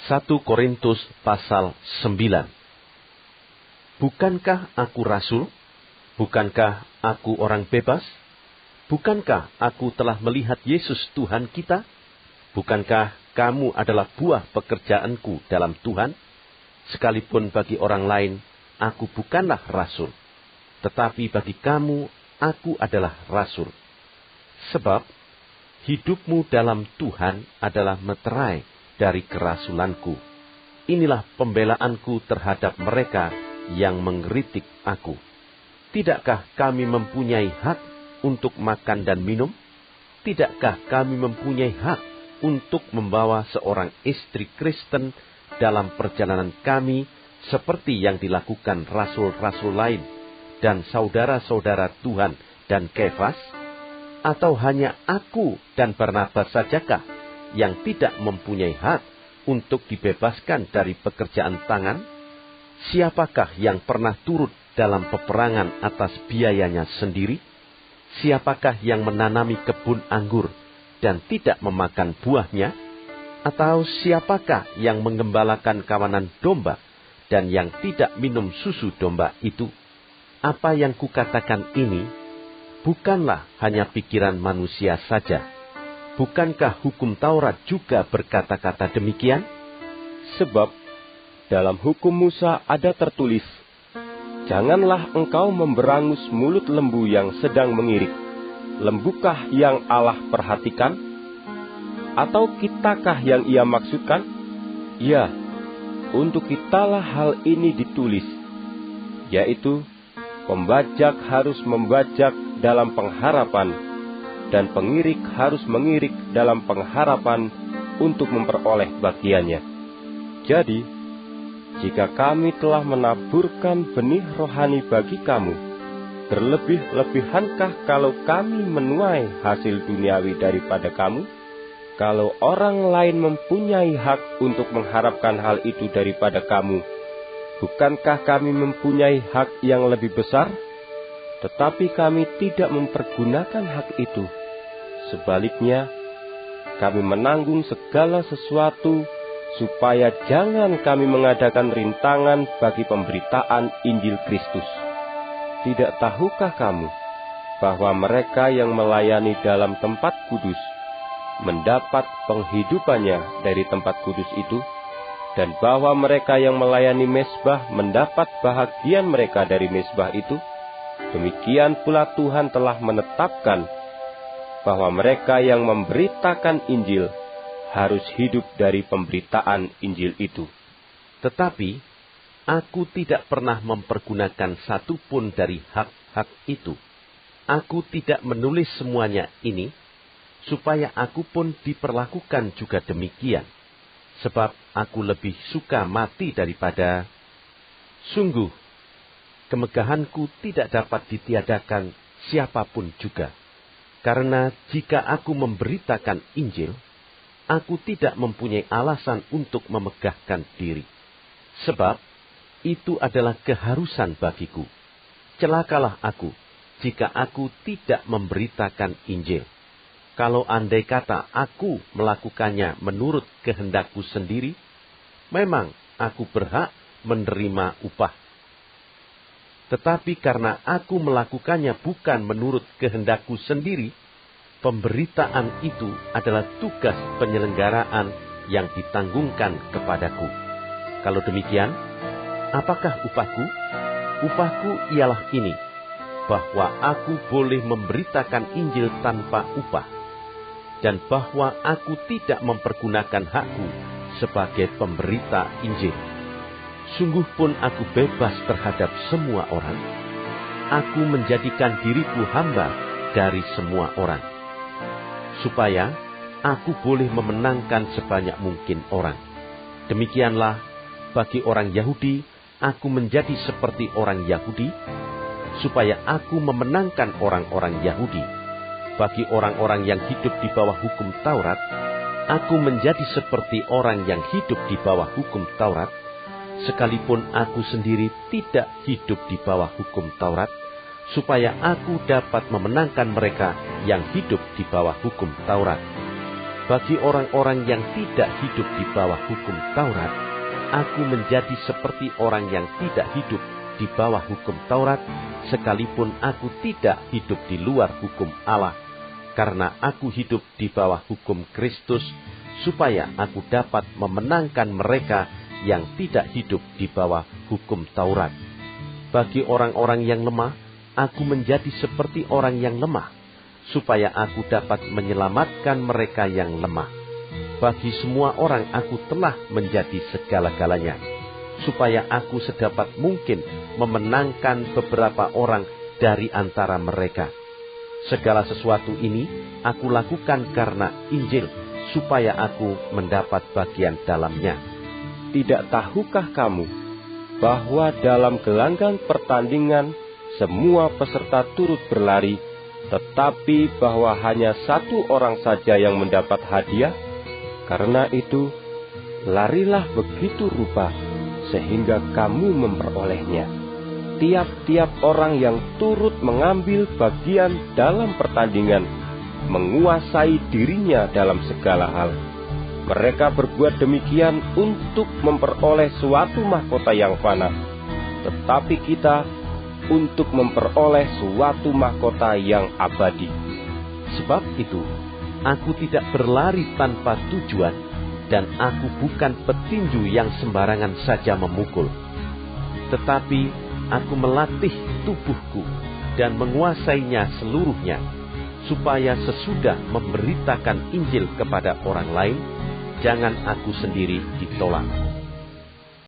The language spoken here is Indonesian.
1 Korintus pasal 9. Bukankah aku rasul? Bukankah aku orang bebas? Bukankah aku telah melihat Yesus Tuhan kita? Bukankah kamu adalah buah pekerjaanku dalam Tuhan? Sekalipun bagi orang lain, aku bukanlah rasul. Tetapi bagi kamu, aku adalah rasul. Sebab, hidupmu dalam Tuhan adalah meterai dari kerasulanku. Inilah pembelaanku terhadap mereka yang mengkritik aku. Tidakkah kami mempunyai hak untuk makan dan minum? Tidakkah kami mempunyai hak untuk membawa seorang istri Kristen dalam perjalanan kami seperti yang dilakukan rasul-rasul lain dan saudara-saudara Tuhan dan Kefas? Atau hanya aku dan Barnabas sajakah yang tidak mempunyai hak untuk dibebaskan dari pekerjaan tangan? Siapakah yang pernah turut dalam peperangan atas biayanya sendiri? Siapakah yang menanami kebun anggur dan tidak memakan buahnya? Atau siapakah yang mengembalakan kawanan domba dan yang tidak minum susu domba itu? Apa yang kukatakan ini bukanlah hanya pikiran manusia saja. Bukankah hukum Taurat juga berkata-kata demikian? Sebab dalam hukum Musa ada tertulis, janganlah engkau memberangus mulut lembu yang sedang mengirik. Lembukah yang Allah perhatikan? Atau kitakah yang ia maksudkan? Ya, untuk kitalah hal ini ditulis, yaitu pembajak harus membajak dalam pengharapan, dan pengirik harus mengirik dalam pengharapan untuk memperoleh bagiannya. Jadi, jika kami telah menaburkan benih rohani bagi kamu, berlebih-lebihankah kalau kami menuai hasil duniawi daripada kamu? Kalau orang lain mempunyai hak untuk mengharapkan hal itu daripada kamu, bukankah kami mempunyai hak yang lebih besar? Tetapi kami tidak mempergunakan hak itu. Sebaliknya, kami menanggung segala sesuatu supaya jangan kami mengadakan rintangan bagi pemberitaan Injil Kristus. Tidak tahukah kamu bahwa mereka yang melayani dalam tempat kudus mendapat penghidupannya dari tempat kudus itu, dan bahwa mereka yang melayani mezbah mendapat bahagian mereka dari mezbah itu? Demikian pula Tuhan telah menetapkan bahwa mereka yang memberitakan Injil harus hidup dari pemberitaan Injil itu. Tetapi, aku tidak pernah mempergunakan satupun dari hak-hak itu. Aku tidak menulis semuanya ini, supaya aku pun diperlakukan juga demikian. Sebab aku lebih suka mati daripada... Sungguh, kemegahanku tidak dapat ditiadakan siapapun juga. Karena jika aku memberitakan Injil, aku tidak mempunyai alasan untuk memegahkan diri. Sebab itu adalah keharusan bagiku. Celakalah aku jika aku tidak memberitakan Injil. Kalau andai kata aku melakukannya menurut kehendakku sendiri, memang aku berhak menerima upah. Tetapi karena aku melakukannya bukan menurut kehendakku sendiri, pemberitaan itu adalah tugas penyelenggaraan yang ditanggungkan kepadaku. Kalau demikian, apakah upahku? Upahku ialah ini, bahwa aku boleh memberitakan Injil tanpa upah, dan bahwa aku tidak mempergunakan hakku sebagai pemberita Injil. Sungguh pun aku bebas terhadap semua orang. Aku menjadikan diriku hamba dari semua orang, supaya aku boleh memenangkan sebanyak mungkin orang. Demikianlah, bagi orang Yahudi, aku menjadi seperti orang Yahudi, supaya aku memenangkan orang-orang Yahudi. Bagi orang-orang yang hidup di bawah hukum Taurat, aku menjadi seperti orang yang hidup di bawah hukum Taurat, sekalipun aku sendiri tidak hidup di bawah hukum Taurat, supaya aku dapat memenangkan mereka yang hidup di bawah hukum Taurat. Bagi orang-orang yang tidak hidup di bawah hukum Taurat, aku menjadi seperti orang yang tidak hidup di bawah hukum Taurat, sekalipun aku tidak hidup di luar hukum Allah, karena aku hidup di bawah hukum Kristus, supaya aku dapat memenangkan mereka yang tidak hidup di bawah hukum Taurat. Bagi orang-orang yang lemah, aku menjadi seperti orang yang lemah, supaya aku dapat menyelamatkan mereka yang lemah. Bagi semua orang aku telah menjadi segala-galanya, supaya aku sedapat mungkin memenangkan beberapa orang dari antara mereka. Segala sesuatu ini aku lakukan karena Injil, supaya aku mendapat bagian dalamnya. Tidak tahukah kamu bahwa dalam gelanggang pertandingan semua peserta turut berlari, tetapi bahwa hanya satu orang saja yang mendapat hadiah? Karena itu, larilah begitu rupa, sehingga kamu memperolehnya. Tiap-tiap orang yang turut mengambil bagian dalam pertandingan, menguasai dirinya dalam segala hal. Mereka berbuat demikian untuk memperoleh suatu mahkota yang fana, tetapi kita untuk memperoleh suatu mahkota yang abadi. Sebab itu, aku tidak berlari tanpa tujuan, dan aku bukan petinju yang sembarangan saja memukul. Tetapi aku melatih tubuhku dan menguasainya seluruhnya, supaya sesudah memberitakan Injil kepada orang lain, jangan aku sendiri ditolak.